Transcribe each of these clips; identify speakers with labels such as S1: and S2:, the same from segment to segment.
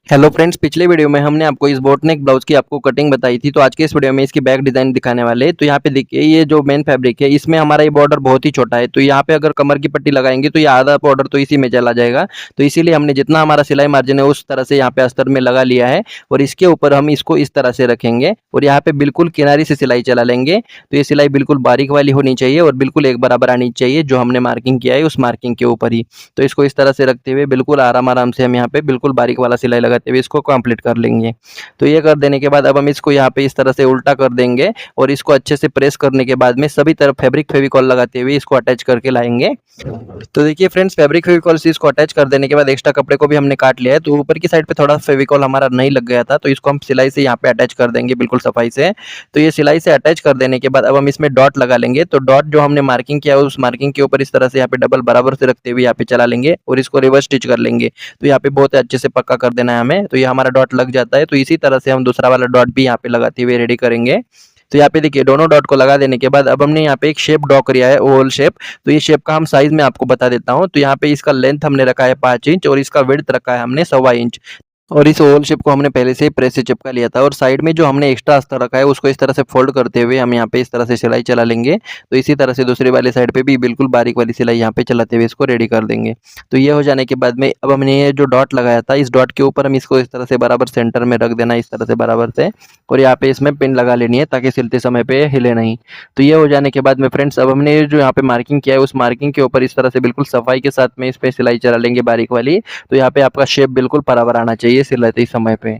S1: Hello friends, पिछले video में हमने आपको इस बोटनेक ब्लाउज की आपको कटिंग बताई थी। तो आज के इस वीडियो में इसकी बैक डिजाइन दिखाने वाले हैं। तो यहाँ पे देखिए, ये जो मेन फैब्रिक है इसमें हमारा ये बॉर्डर बहुत ही छोटा है। तो यहाँ पे अगर कमर की पट्टी लगाएंगे तो ये आधा बॉर्डर तो इसी में चला जाएगा। तो इसीलिए हमने जितना हमारा सिलाई मार्जिन है उस तरह से यहाँ पे अस्तर में लगा लिया है और इसके ऊपर हम इसको इस तरह से रखेंगे और यहाँ पे बिल्कुल किनारी से सिलाई चला लेंगे। तो ये सिलाई बिल्कुल बारीक वाली होनी चाहिए और बिल्कुल एक बराबर आनी चाहिए, जो हमने मार्किंग किया है उस मार्किंग के ऊपर ही। तो इसको इस तरह से रखते हुए बिल्कुल आराम आराम से हम यहाँ पे बिल्कुल बारीक वाला सिलाई लगाते हुए इसको कंप्लीट कर लेंगे। तो ये कर देने के बाद अब हम इसको यहाँ पे इस तरह से उल्टा कर देंगे और इसको अच्छे से प्रेस करने के बाद में सभी तरफ फैब्रिक फेविकॉल लगाते हुए इसको अटैच करके लाएंगे। तो देखिए फ्रेंड्स, फैब्रिक फेविकॉल से इसको अटैच कर देने के बाद एक्स्ट्रा कपड़े को भी हमने काट लिया है। तो ऊपर की साइड पे थोड़ा फेविकॉल हमारा नहीं लग गया था, तो इसको हम सिलाई से यहाँ पे अटैच कर देंगे बिल्कुल सफाई से। तो ये सिलाई से अटैच कर देने के बाद अब हम इसमें डॉट लगा लेंगे। तो डॉट जो हमने मार्किंग किया है उस मार्किंग के ऊपर इस तरह से यहाँ पे डबल बराबर से रखते हुए यहाँ पे चला लेंगे और इसको रिवर्स स्टिच कर लेंगे। तो यहाँ पे बहुत अच्छे से पक्का कर देना है हमें। तो ये हमारा डॉट लग जाता है। तो इसी तरह से हम दूसरा वाला डॉट भी यहाँ पे लगाते हुए रेडी करेंगे। तो यहाँ पे देखिए, दोनों डॉट को लगा देने के बाद अब हमने यहाँ पे एक शेप ड्रॉ किया है, ओवल शेप। तो ये शेप का हम साइज में आपको बता देता हूँ। तो यहाँ पे इसका लेंथ हमने रखा है 5 इंच और इसका विड्थ रखा है हमने 1.25 इंच। और इस ओवल शेप को हमने पहले से ही प्रेस से चिपका लिया था और साइड में जो हमने एक्स्ट्रा अस्तर रखा है उसको इस तरह से फोल्ड करते हुए हम यहाँ पे इस तरह से सिलाई चला लेंगे। तो इसी तरह से दूसरी वाली साइड पे भी बिल्कुल बारीक वाली सिलाई यहाँ पे चलाते हुए इसको रेडी कर देंगे। तो ये हो जाने के बाद में अब हमने ये जो डॉट लगाया था इस डॉट के ऊपर हम इसको इस तरह से बराबर सेंटर में रख देना, इस तरह से बराबर से। और यहाँ पे इसमें पिन लगा लेनी है ताकि सिलते समय पे हिले नहीं। तो ये हो जाने के बाद में फ्रेंड्स, अब हमने जो यहाँ पे मार्किंग किया है उस मार्किंग के ऊपर इस तरह से बिल्कुल सफाई के साथ में इस पे सिलाई चला लेंगे बारीक वाली। तो यहाँ पे आपका शेप बिल्कुल बराबर आना चाहिए सिलाते समय पे।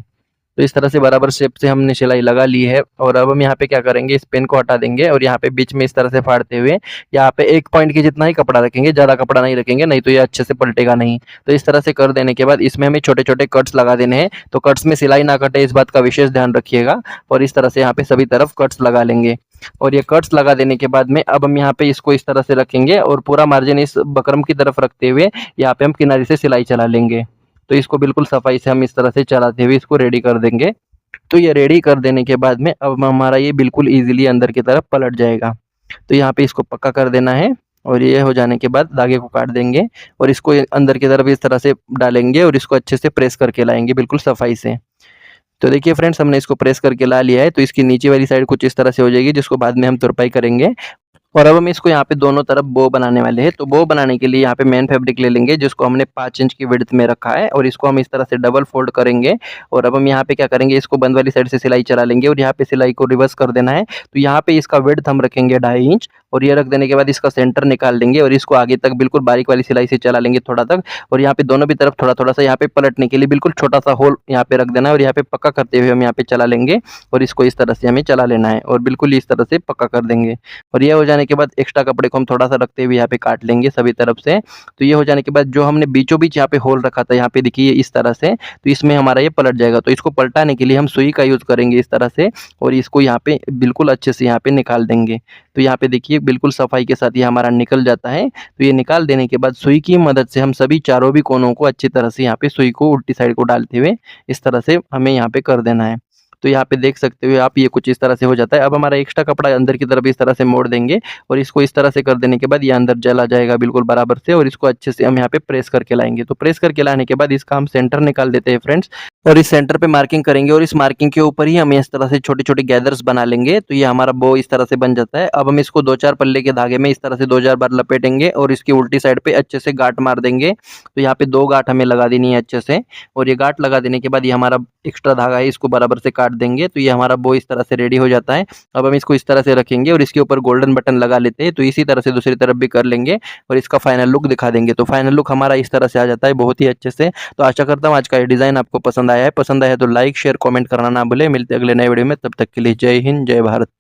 S1: तो इस तरह से बराबर शेप से हमने सिलाई लगा ली है और अब हम यहाँ पे क्या करेंगे, इस पेन को हटा देंगे और यहाँ पे बीच में इस तरह से फाड़ते हुए यहाँ पे 1 पॉइंट की जितना ही कपड़ा रखेंगे, ज़्यादा कपड़ा नहीं रखेंगे, नहीं तो ये अच्छे से पलटेगा नहीं। तो इस तरह से कर देने के बाद इसमें हमें छोटे छोटे कट्स लगा देने हैं। तो कट्स में सिलाई ना कटे, इस बात का विशेष ध्यान रखिएगा। और इस तरह से यहाँ पे सभी तरफ कट्स लगा लेंगे। और ये कट्स लगा देने के बाद में अब हम यहाँ पे इसको इस तरह से रखेंगे और पूरा मार्जिन इस बकरम की तरफ रखते हुए यहाँ पे हम किनारे से सिलाई चला लेंगे। तो इसको बिल्कुल सफाई से हम इस तरह से चलाते हुए इसको रेडी कर देंगे। तो ये रेडी कर देने के बाद में अब हमारा ये बिल्कुल ईज़िली अंदर की तरफ पलट जाएगा। तो यहाँ पे इसको पक्का कर देना है और ये हो जाने के बाद धागे को काट देंगे और इसको अंदर की तरफ इस तरह से डालेंगे और इसको अच्छे से प्रेस करके लाएँगे बिल्कुल सफाई से। तो देखिए फ्रेंड्स, हमने इसको प्रेस करके ला लिया है। तो इसकी नीचे वाली साइड कुछ इस तरह से हो जाएगी, जिसको बाद में हम तुरपाई करेंगे। और अब हम इसको यहाँ पे दोनों तरफ बो बनाने वाले हैं। तो बो बनाने के लिए यहाँ पे मेन फैब्रिक ले लेंगे, जिसको हमने 5 इंच की विड्थ में रखा है और इसको हम इस तरह से डबल फोल्ड करेंगे। और अब हम यहाँ पे क्या करेंगे, इसको बंद वाली साइड से सिलाई चला लेंगे और यहाँ पे सिलाई को रिवर्स कर देना है। तो यहाँ पे इसका विड्थ हम रखेंगे 2.5 इंच और ये रख देने के बाद इसका सेंटर निकाल देंगे और इसको आगे तक बिल्कुल बारीक वाली सिलाई से चला लेंगे थोड़ा तक। और यहाँ पे दोनों भी तरफ थोड़ा थोड़ा सा यहाँ पे पलटने के लिए बिल्कुल छोटा सा होल यहाँ पे रख देना है और यहाँ पे पक्का करते हुए हम यहाँ पे चला लेंगे और इसको इस तरह से हमें चला लेना है और बिल्कुल इस तरह से पक्का कर देंगे। और ये हो जाने के बाद एक्स्ट्रा कपड़े को हम थोड़ा सा रखते हुए यहाँ पे काट लेंगे सभी तरफ से। तो ये हो जाने के बाद जो हमने बीचों बीच यहाँ पे होल रखा था, यहाँ पे देखिए इस तरह से, तो इसमें हमारा ये पलट जाएगा। तो इसको पलटाने के लिए हम सुई का यूज़ करेंगे इस तरह से और इसको यहाँ पे बिल्कुल अच्छे से यहाँ पे निकाल देंगे। तो यहाँ पे देखिए बिल्कुल सफाई के साथ ये हमारा निकल जाता है। तो ये निकाल देने के बाद सुई की मदद से हम सभी चारों भी कोनों को अच्छी तरह से यहाँ पे सुई को उल्टी साइड को डालते हुए इस तरह से हमें यहाँ पे कर देना है। तो यहाँ पे देख सकते हो आप, ये कुछ इस तरह से हो जाता है। अब हमारा एक्स्ट्रा कपड़ा अंदर की तरफ इस तरह से मोड़ देंगे और इसको इस तरह से कर देने के बाद ये अंदर चला जाएगा बिल्कुल बराबर से और इसको अच्छे से हम यहाँ पे प्रेस करके लाएंगे। तो प्रेस करके लाने के बाद इसका हम सेंटर निकाल देते हैं फ्रेंड्स और इस सेंटर पे मार्किंग करेंगे और इस मार्किंग के ऊपर ही हम इस तरह से छोटे छोटे गैदर्स बना लेंगे। तो ये हमारा बो इस तरह से बन जाता है। अब हम इसको 2-4 पल्ले के धागे में इस तरह से 2-4 बार लपेटेंगे और इसकी उल्टी साइड पे अच्छे से गांठ मार देंगे। तो यहाँ पे 2 गांठ हमें लगा देनी है अच्छे से और ये गांठ लगा देने के बाद ये हमारा एक्स्ट्रा धागा है, इसको बराबर से काट देंगे। तो ये हमारा बो इस तरह से रेडी हो जाता है। अब हम इसको इस तरह से रखेंगे और इसके ऊपर गोल्डन बटन लगा लेते हैं। तो इसी तरह से दूसरी तरफ भी कर लेंगे और इसका फाइनल लुक दिखा देंगे। तो फाइनल लुक हमारा इस तरह से आ जाता है बहुत ही अच्छे से। तो आशा करता हूँ आज का ये डिज़ाइन आपको पसंद आया है। पसंद आया तो लाइक शेयर कमेंट करना ना भूलें। मिलते अगले नए वीडियो में, तब तक के लिए जय हिंद जय भारत।